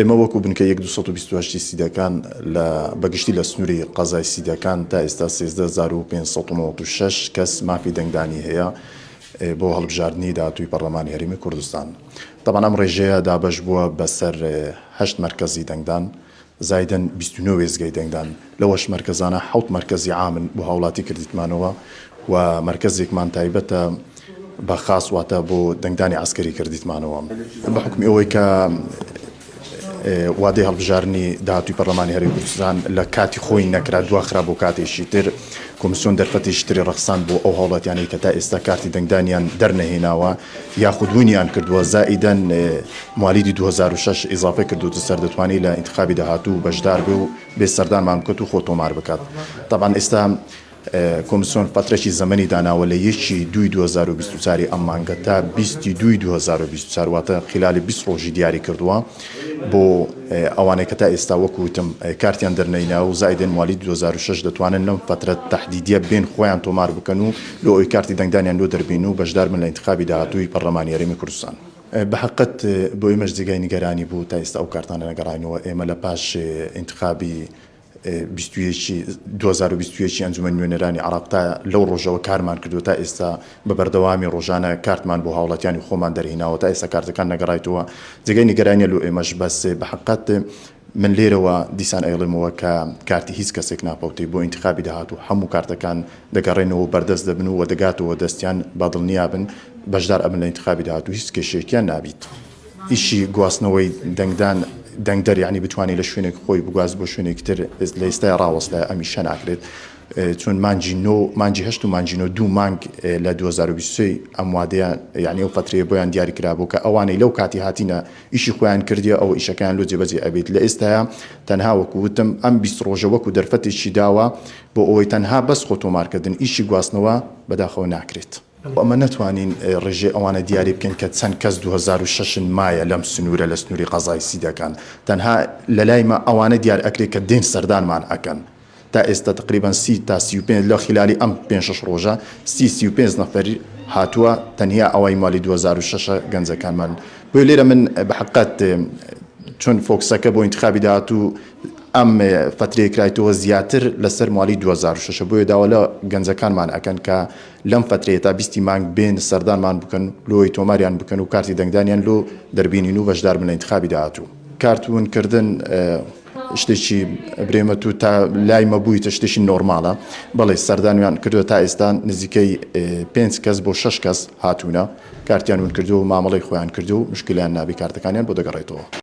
ئێمە وەکو بنکە 1228 سیدەکان بەگشتی لە سنووری قەزای سیدەکان تا ئێستا 13596 کەس مافی دەنگدانی هەیە بۆ هەڵبژاردننی داهاتووی پەرلەمانی هەرێمی کوردستان. طبعا ئەم ڕێژەیە دابەش بووە بەسەر 8 مەرکەزی دەنگدان زایدەن 29 وێزگەی دەنگدان لەوەش مەرکەزانە 7 مەرکەزی عامن بۆ هاوڵاتی کردیتمانەوە و مەرکەزێکمان تایبەتە بە خاص واتە بۆ دەنگدانی عسکەری کردیتمانەوە بە حکمی ئەوەی کە وادەی هەڵبژاردننی داهاتووی پەرلەمانی هەرێمی کوردستان لە کاتی خۆی نەکرا دواخرا بۆ کاتێکی تر کۆمیسیۆن دەرفەتێکی تری ڕەخسان بۆ ئەو هاوڵاتیانەی کە تا ئێستا کارتی دەنگدانیان دەرنەهێناوە یاخودبوونیان کردووە زائیدەن موالیدی 2006 ئیزافە کردوتە سەر دەتوانێت لە ئینتخابی داهاتوو بەشدار بێ و بێ سەردانمان بکات و خۆ تۆمار بکات. طبعا ئێستا کۆمیسیۆن فترەی زەمەنی داناوە لە 1/2/2024 ئەم مانگە تا 20/2/2024 واتە خلالی 20 ڕۆژی دیاری کردووە بۆ ئەوانەی کە تا ئێستا وەکوتم کارتیان دەرنەیناوە و زائیدەن موالیدی 2006 دەتوانن لەم فترە تەحدیدیە بێن خۆیان تۆمار بکەن و لۆ ئەوی کارتی دەنگدانیان لۆ دەربین و بەشدار بن لە ئینتخابی داهاتووی پەرلەمانی هەرێمی کوردستان. بەحقیقەت بۆ ئێمەش جێگای نیگەرانی بوو تا ئێستا ئەو کارتانە نەگەڕاینەوە. ئێمە لە پاش ئینتخابی 2021 ئەنجومەن نوێنەرانی عێراق تا لەو ڕۆژەوە کارمان کردو تا ئێستا بە بەردەوامی ڕۆژانە کارتمان بۆ هاوڵاتیانی خۆمان دەرهێناوە تا ئێستا کارتەکان نەگەڕایتەوە. جێگای نیگەرانیە لۆ ئێمەش بەس بەحقیقەت من لێرەوە دیسان ئەیڵێمەوە کە کارتی هیچ کەسێک ناپەوتی بۆ ئینتخابی داهاتوو هەموو کارتەکان دەگەڕێنەوە بەردەست دەبن و دەگاتەوە دەستیان بادڵنیا بن بەشدار ئەبن لە ئینتخابی داهاتوو هیچ کێشەیەکیان نابیت. ئیشی گواستنەوەی دەنگدەر یعنی بتوانێت لە شوێنێک خۆی بگواز بۆ شوێنێکی تر لە ئێستای ڕاوەستە ئەمیشە ناکرێت چون مانجی 8 و مانجی 9 دوو مانگ لە 2023 ئەم وادەیە یعنی ئەو فترەیە بۆیان دیاری کرابوو کە ئەوانەی لەو کاتی هاتینە ئیشی خۆیان کردیە ئەو ئیشەکان لۆ جێبەجێ ئەبێت. لە ئێستاە تەنها وەکوتم ئەم 20 ڕۆژە وەکو دەرفەتێکی داوە بۆ ئەوەی تەنها بەس خۆ تۆمارکردن ئیشی گواستنەوە بەداخەوە ناکرێت. ئەمە نەتوانین ڕێژێ ئەوانە دیاری بکەن کە چەند کەس 2006 مایە لەم سنوورە لە سنووری قەزای سیدەکان تەنها لە لایمە ئەوانە دیار ئەکرێت کە دێن سەردانمان ئەکەن تا ئێستا تقریبان 30 تا 35 لە خلالی ئەم 5-6 ڕۆژە 35 نەفەری هاتووە تەنیا ئەوەی مالی 2006 گەنجەکانمان بۆ لێرە من بەحقیقەت چون فۆکسەکە بۆ ئینتخابی داهاتوو ئەم فترەیە کرایتەوە زیاتر لەسەر مالی 2006 بۆیە داوە لە گەنجەکانمان ئەکەن کە لەم فترەیە تا 20 مانگ بێن سەردانمان بکەن لۆی تۆماریان بکەن و کارتی دەنگدانیان لۆ دەربینین و بەشدار بن لە ئینتخابی داهاتوو. کارتونکردن شتێکی برێمەت و تا لای مەبوویتە شتێکی نۆرمالە بەڵێ سەردانیان کردووە تا ئێستا نزیکەی 5 کەس بۆ 6 کەس هاتوونە کارتیان ون کردو و مامەڵەی خۆیان کردو و مشکلیان نابی کارتەکانیان بۆ دەگەڕێتەوە.